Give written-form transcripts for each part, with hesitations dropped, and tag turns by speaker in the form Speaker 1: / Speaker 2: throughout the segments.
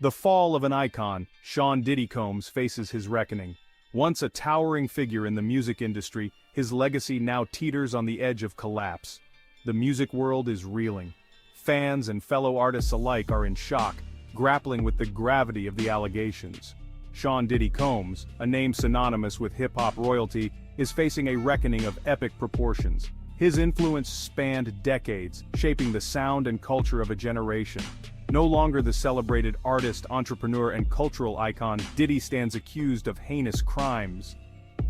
Speaker 1: The fall of an icon, SeanCombs faces his reckoning. Once a towering figure in the music industry, his legacy now teeters on the edge of collapse. The music world is reeling. Fans and fellow artists alike are in shock, grappling with the gravity of the allegations. SeanCombs, a name synonymous with hip-hop royalty, is facing a reckoning of epic proportions. His influence spanned decades, shaping the sound and culture of a generation. No longer the celebrated artist, entrepreneur, and cultural icon, Diddy stands accused of heinous crimes.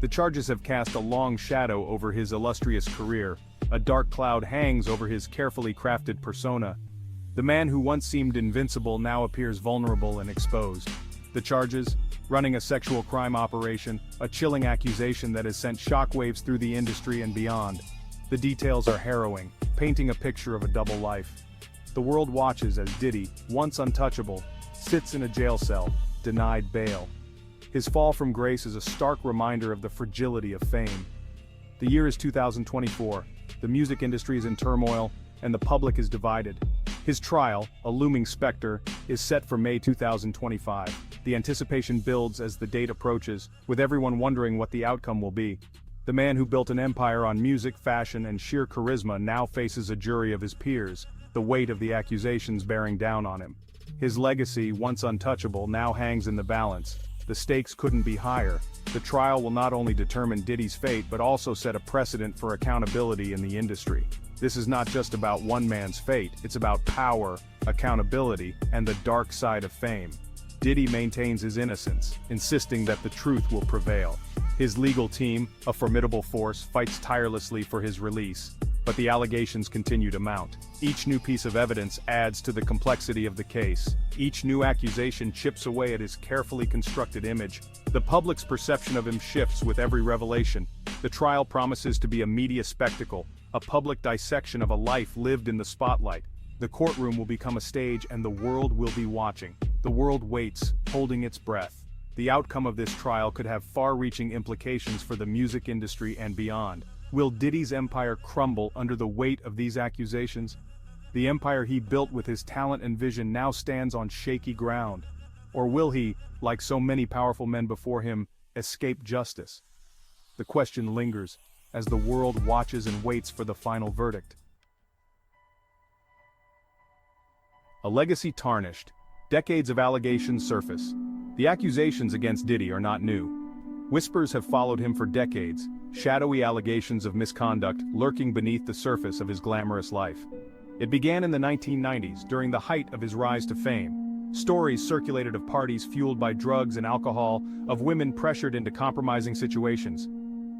Speaker 1: The charges have cast a long shadow over his illustrious career. A dark cloud hangs over his carefully crafted persona. The man who once seemed invincible now appears vulnerable and exposed. The charges? Running a sexual crime operation, a chilling accusation that has sent shockwaves through the industry and beyond. The details are harrowing, painting a picture of a double life. The world watches as Diddy, once untouchable, sits in a jail cell, denied bail. His fall from grace is a stark reminder of the fragility of fame. The year is 2024, the music industry is in turmoil, and the public is divided. His trial, a looming specter, is set for May 2025. The anticipation builds as the date approaches, with everyone wondering what the outcome will be. The man who built an empire on music, fashion, and sheer charisma now faces a jury of his peers, the weight of the accusations bearing down on him. His legacy, once untouchable, now hangs in the balance. The stakes couldn't be higher. The trial will not only determine Diddy's fate but also set a precedent for accountability in the industry. This is not just about one man's fate, it's about power, accountability, and the dark side of fame. Diddy maintains his innocence, insisting that the truth will prevail. His legal team, a formidable force, fights tirelessly for his release. But the allegations continue to mount. Each new piece of evidence adds to the complexity of the case. Each new accusation chips away at his carefully constructed image. The public's perception of him shifts with every revelation. The trial promises to be a media spectacle, a public dissection of a life lived in the spotlight. The courtroom will become a stage and the world will be watching. The world waits, holding its breath. The outcome of this trial could have far-reaching implications for the music industry and beyond. Will Diddy's empire crumble under the weight of these accusations? The empire he built with his talent and vision now stands on shaky ground. Or will he, like so many powerful men before him, escape justice? The question lingers, as the world watches and waits for the final verdict. A legacy tarnished. Decades of allegations surface. The accusations against Diddy are not new. Whispers have followed him for decades, shadowy allegations of misconduct lurking beneath the surface of his glamorous life. It began in the 1990s, during the height of his rise to fame. Stories circulated of parties fueled by drugs and alcohol, of women pressured into compromising situations.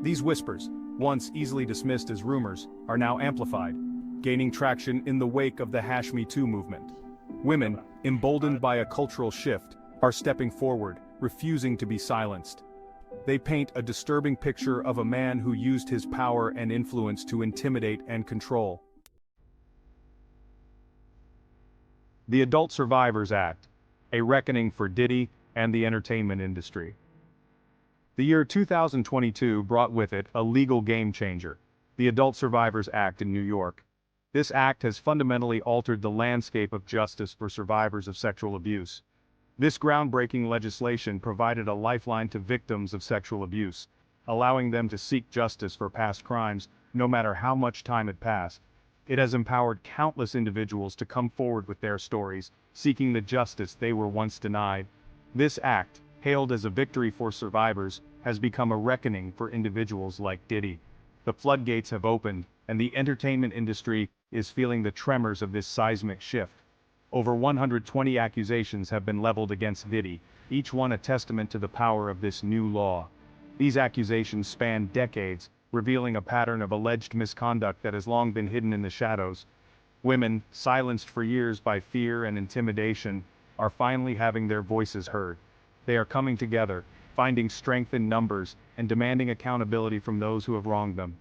Speaker 1: These whispers, once easily dismissed as rumors, are now amplified, gaining traction in the wake of the Me Too movement. Women, emboldened by a cultural shift, are stepping forward, refusing to be silenced. They paint a disturbing picture of a man who used his power and influence to intimidate and control. The Adult Survivors Act, a reckoning for Diddy and the entertainment industry. The year 2022 brought with it a legal game-changer, the Adult Survivors Act in New York. This act has fundamentally altered the landscape of justice for survivors of sexual abuse. This groundbreaking legislation provided a lifeline to victims of sexual abuse, allowing them to seek justice for past crimes, no matter how much time had passed. It has empowered countless individuals to come forward with their stories, seeking the justice they were once denied. This act, hailed as a victory for survivors, has become a reckoning for individuals like Diddy. The floodgates have opened, and the entertainment industry is feeling the tremors of this seismic shift. Over 120 accusations have been leveled against Diddy, each one a testament to the power of this new law. These accusations span decades, revealing a pattern of alleged misconduct that has long been hidden in the shadows. Women, silenced for years by fear and intimidation, are finally having their voices heard. They are coming together, finding strength in numbers, and demanding accountability from those who have wronged them.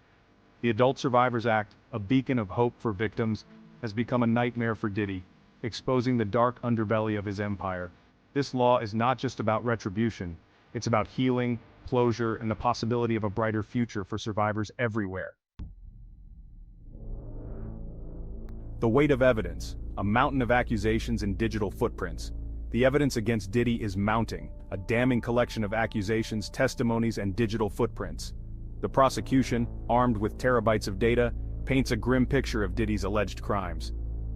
Speaker 1: The Adult Survivors Act, a beacon of hope for victims, has become a nightmare for Diddy, exposing the dark underbelly of his empire. This law is not just about retribution, it's about healing, closure, and the possibility of a brighter future for survivors everywhere. The weight of evidence, a mountain of accusations and digital footprints. The evidence against Diddy is mounting, a damning collection of accusations, testimonies, and digital footprints. The prosecution, armed with terabytes of data, paints a grim picture of Diddy's alleged crimes.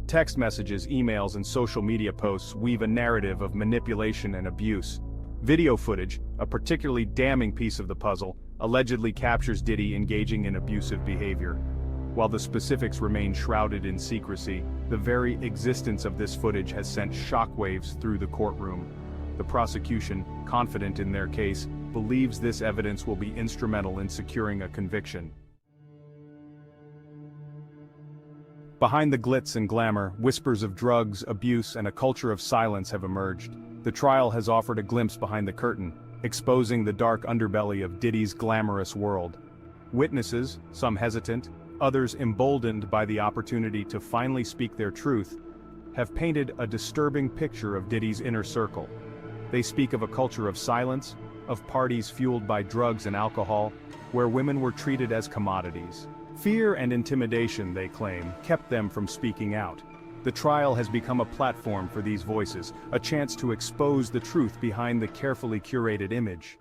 Speaker 1: Text messages, emails, and social media posts weave a narrative of manipulation and abuse. Video footage, a particularly damning piece of the puzzle, allegedly captures Diddy engaging in abusive behavior. While the specifics remain shrouded in secrecy, the very existence of this footage has sent shockwaves through the courtroom. The prosecution, confident in their case, believes this evidence will be instrumental in securing a conviction. Behind the glitz and glamour, whispers of drugs, abuse, and a culture of silence have emerged. The trial has offered a glimpse behind the curtain, exposing the dark underbelly of Diddy's glamorous world. Witnesses, some hesitant, others emboldened by the opportunity to finally speak their truth, have painted a disturbing picture of Diddy's inner circle. They speak of a culture of silence, of parties fueled by drugs and alcohol, where women were treated as commodities. Fear and intimidation, they claim, kept them from speaking out. The trial has become a platform for these voices, a chance to expose the truth behind the carefully curated image.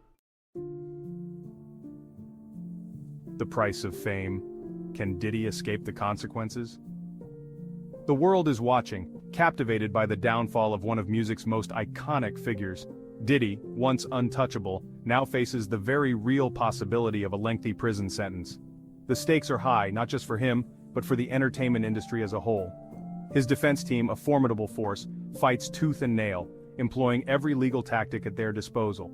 Speaker 1: The price of fame. Can Diddy escape the consequences? The world is watching, captivated by the downfall of one of music's most iconic figures. Diddy, once untouchable, now faces the very real possibility of a lengthy prison sentence. The stakes are high, not just for him, but for the entertainment industry as a whole. His defense team, a formidable force, fights tooth and nail, employing every legal tactic at their disposal.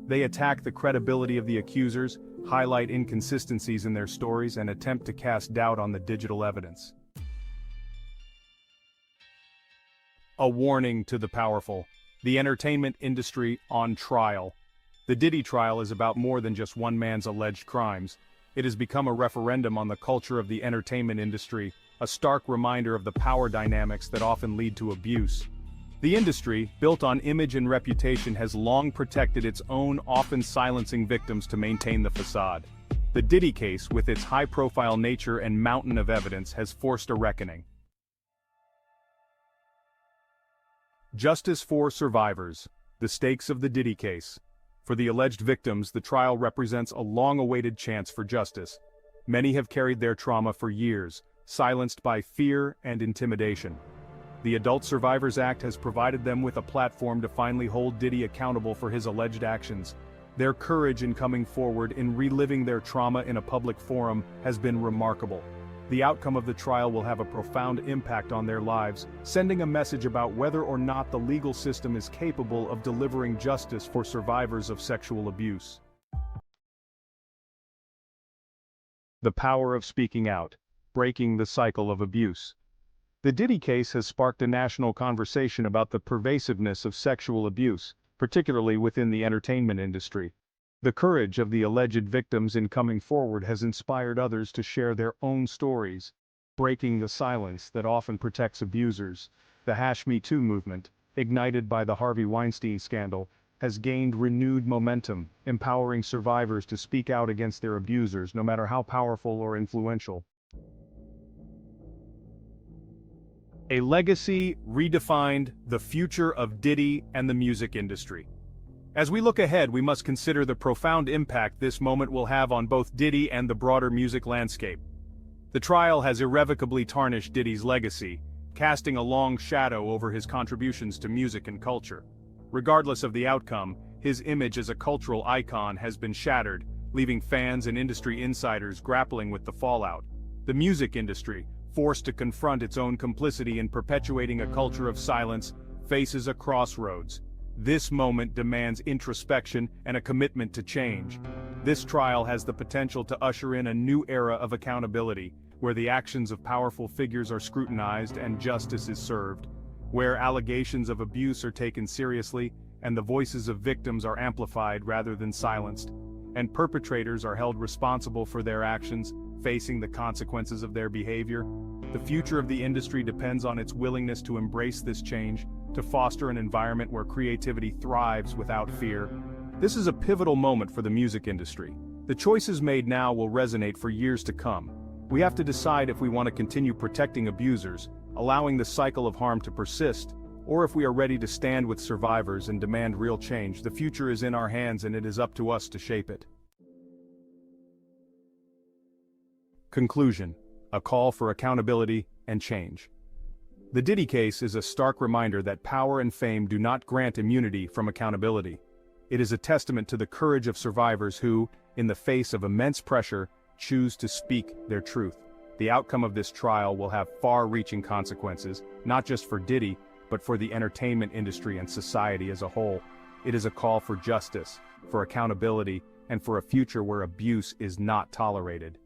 Speaker 1: They attack the credibility of the accusers, highlight inconsistencies in their stories, and attempt to cast doubt on the digital evidence. A warning to the powerful. The entertainment industry on trial. The Diddy trial is about more than just one man's alleged crimes. It has become a referendum on the culture of the entertainment industry, a stark reminder of the power dynamics that often lead to abuse. The industry, built on image and reputation, has long protected its own, often silencing victims to maintain the facade. The Diddy case, with its high-profile nature and mountain of evidence, has forced a reckoning. Justice for survivors. The stakes of the Diddy case. For the alleged victims, the trial represents a long-awaited chance for justice. Many have carried their trauma for years, silenced by fear and intimidation. The Adult Survivors Act has provided them with a platform to finally hold Diddy accountable for his alleged actions. Their courage in coming forward, in reliving their trauma in a public forum, has been remarkable. The outcome of the trial will have a profound impact on their lives, sending a message about whether or not the legal system is capable of delivering justice for survivors of sexual abuse. The power of speaking out, breaking the cycle of abuse. The Diddy case has sparked a national conversation about the pervasiveness of sexual abuse, particularly within the entertainment industry. The courage of the alleged victims in coming forward has inspired others to share their own stories, breaking the silence that often protects abusers. The #MeToo movement, ignited by the Harvey Weinstein scandal, has gained renewed momentum, empowering survivors to speak out against their abusers, no matter how powerful or influential. A legacy redefined the future of Diddy and the music industry. As we look ahead, we must consider the profound impact this moment will have on both Diddy and the broader music landscape. The trial has irrevocably tarnished Diddy's legacy, casting a long shadow over his contributions to music and culture. Regardless of the outcome, his image as a cultural icon has been shattered, leaving fans and industry insiders grappling with the fallout. The music industry, forced to confront its own complicity in perpetuating a culture of silence, faces a crossroads. This moment demands introspection and a commitment to change. This trial has the potential to usher in a new era of accountability, where the actions of powerful figures are scrutinized and justice is served, where allegations of abuse are taken seriously and the voices of victims are amplified rather than silenced, and perpetrators are held responsible for their actions, facing the consequences of their behavior. The future of the industry depends on its willingness to embrace this change, to foster an environment where creativity thrives without fear. This is a pivotal moment for the music industry. The choices made now will resonate for years to come. We have to decide if we want to continue protecting abusers, allowing the cycle of harm to persist, or if we are ready to stand with survivors and demand real change. The future is in our hands and it is up to us to shape it. Conclusion: a call for accountability and change. The Diddy case is a stark reminder that power and fame do not grant immunity from accountability. It is a testament to the courage of survivors who, in the face of immense pressure, choose to speak their truth. The outcome of this trial will have far-reaching consequences, not just for Diddy, but for the entertainment industry and society as a whole. It is a call for justice, for accountability, and for a future where abuse is not tolerated.